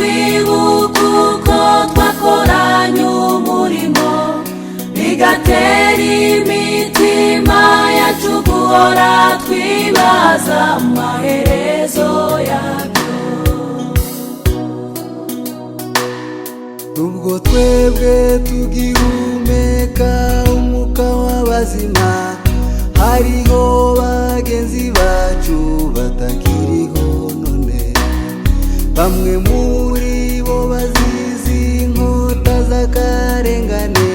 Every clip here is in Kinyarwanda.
twibuka uko twakoranye umurimo bigatera imitima yacu guhora twibaza amaherezo yabyo. Nubwo twebwe tugihumeka umwuka w'abazima, hariho bagenzi bacu batakiriho none. Bamwe muri bo bazizi inkota z'akarengane,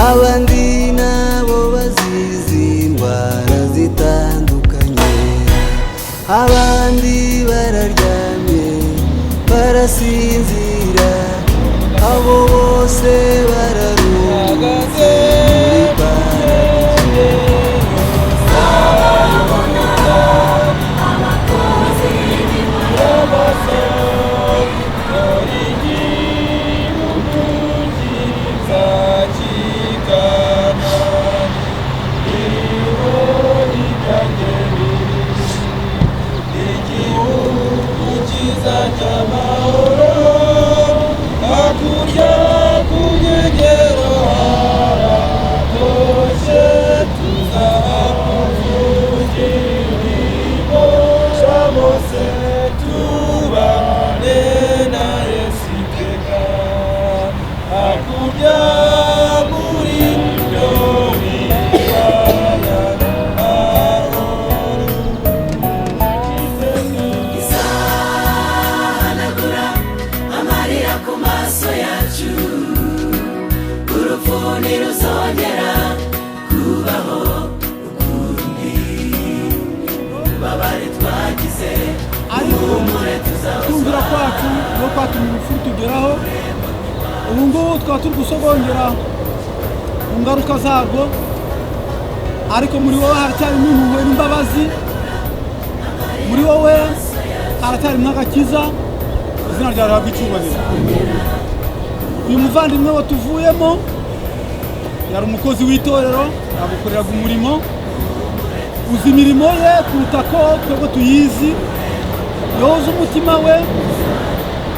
abandi nabo bazizi indwara zitandukanye. Abandi bararyamye barasinzira, abo bose bararuhutse muri paradizo. Ntiruzongera kubaho ukundi, ububabare twagize umuhumure kumvira kwacu no kwatumye urupfu tugeraho. Ubu ngubu twaba turi gusogongera mu ngaruka zarwo, ariko muri wowe haracyarimo impuhwe n'imbabazi, muri wowe haracyarimo agakiza. Izina ryawe rihabwe icyubahiro. Uyu muvandimwe watuvuyemo yari umukozi w'itorero, agukoreraga umurimo, uzi imirimo ye kuruta ko twebwe tuyizi. Yoza umutima we,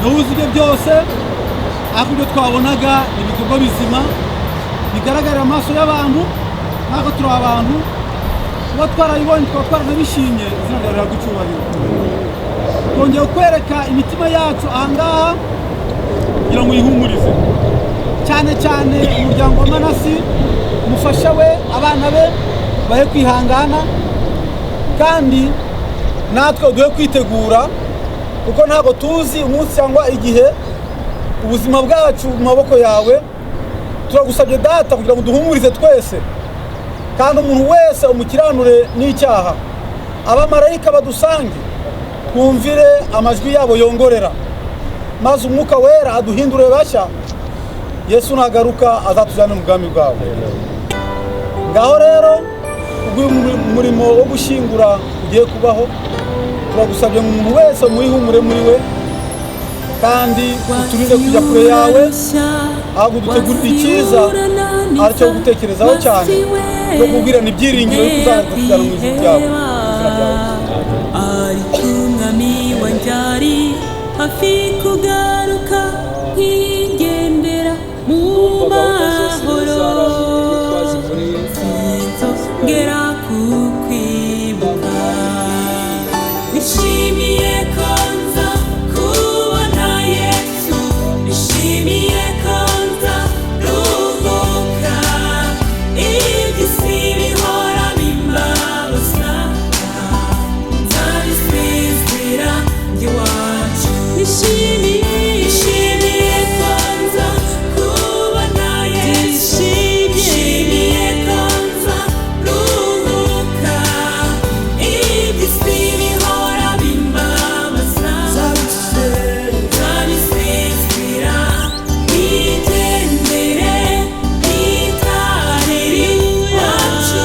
yoza ibyo byose, ariko ibyo twabonaga ni ibikorwa bizima bigaragarira amaso y'abantu, ntabwo turi abantu. Kuba twarabibonye tukaba twaranabishimye, izina ryawe rihabwe icyubahiro. Twongeye kwereka imitima yacu ahangaha kugira ngo yihumurize, cyane cyane umuryango wa Manasi, umufasha we, abana be bahe kwihangana, kandi natwe duhe kwitegura, kuko ntabwo tuzi umunsi cyangwa igihe. Ubuzima bwacu mu maboko yawe, turagusabye data kugira ngo duhumurize twese, kandi umuntu wese umukiranure n'icyaha. Abamarayika badusange, twumvire amajwi yabo yongorera, maze umwuka wera aduhindure bashya. Yesu nagaruka azatujyana mu bwami bwawe. Ngaho rero ubwo umurimo wo gushingura ugiye kubaho, turagusabye ngo umuntu wese mwihumure muri we, kandi uturinde kujya kure yawe, ahubwo dutegurire icyiza aricyo gutekerezaho cyane no kubwirana ibyiringiro yo kuzagukira mu ijuru ryawe. ariko umwami wanjye ari hafi kugaruka, nkigendera mu mahoro, sinzongera kukwibuka. Nishimiye ko nza kubona Yesu, nishimiye ko nza ruhuka, iby'isi bihora bimbabaza, nzabisezera njye iwacu. Nishimiye ko nza kubona Yesu, nishimiye ko nza ruhuka, iby'isi bihora bimbabaza, nzabisezera nigendere nitarire iwacu.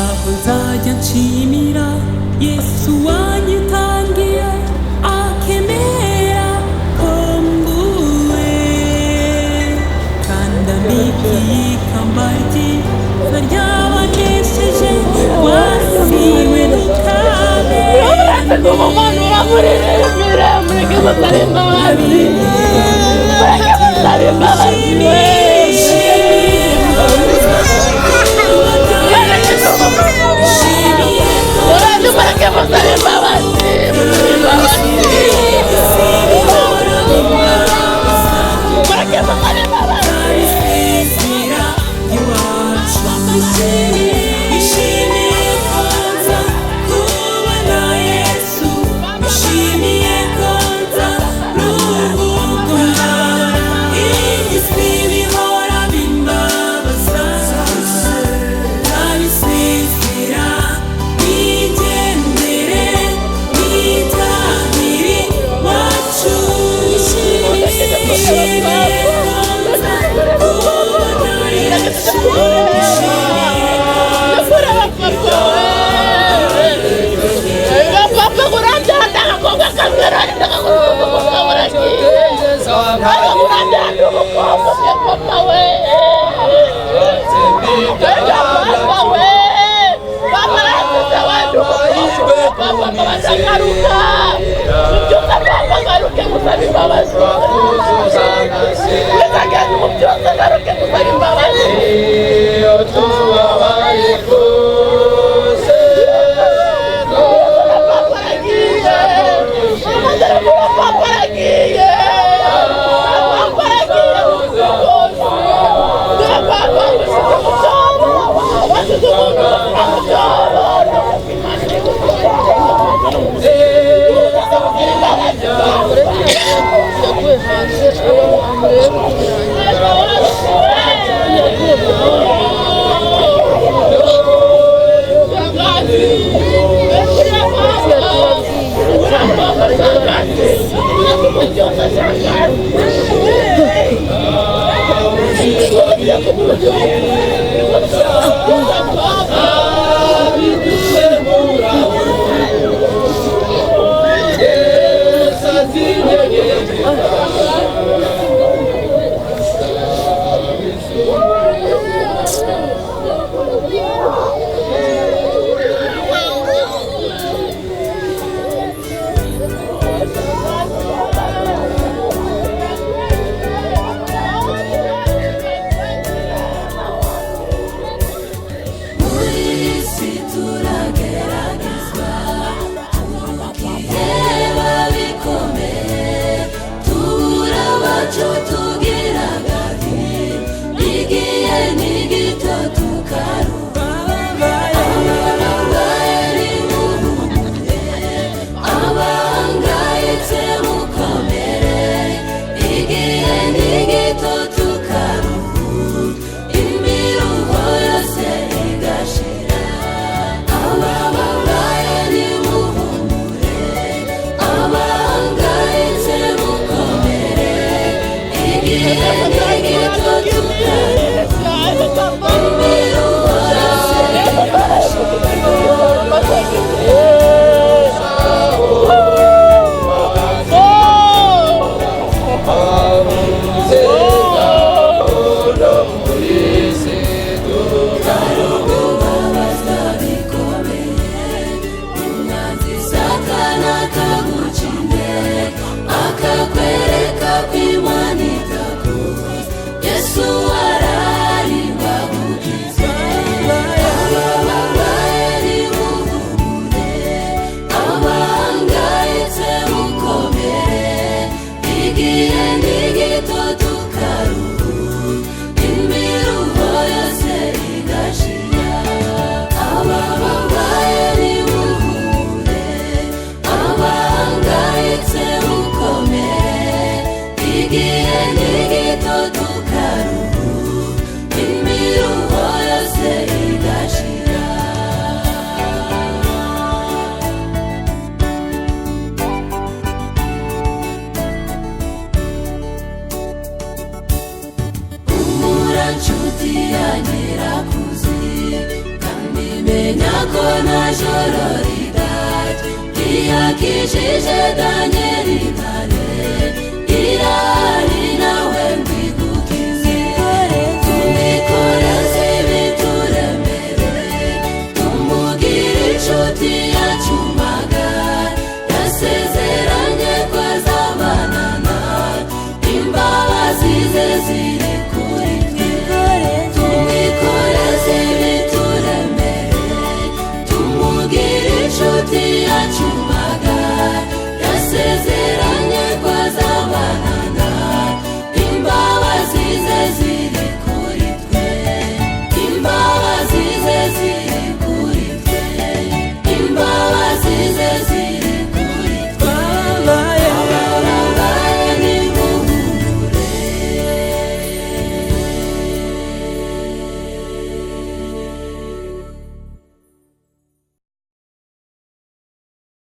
Aho nzajya nshimira Yesu wanyitangiye, akemera ko mbuwe, kandi ikamba ryiza ryabanesheje wasiwe Jororida, Kia Kishije Danieli Kale.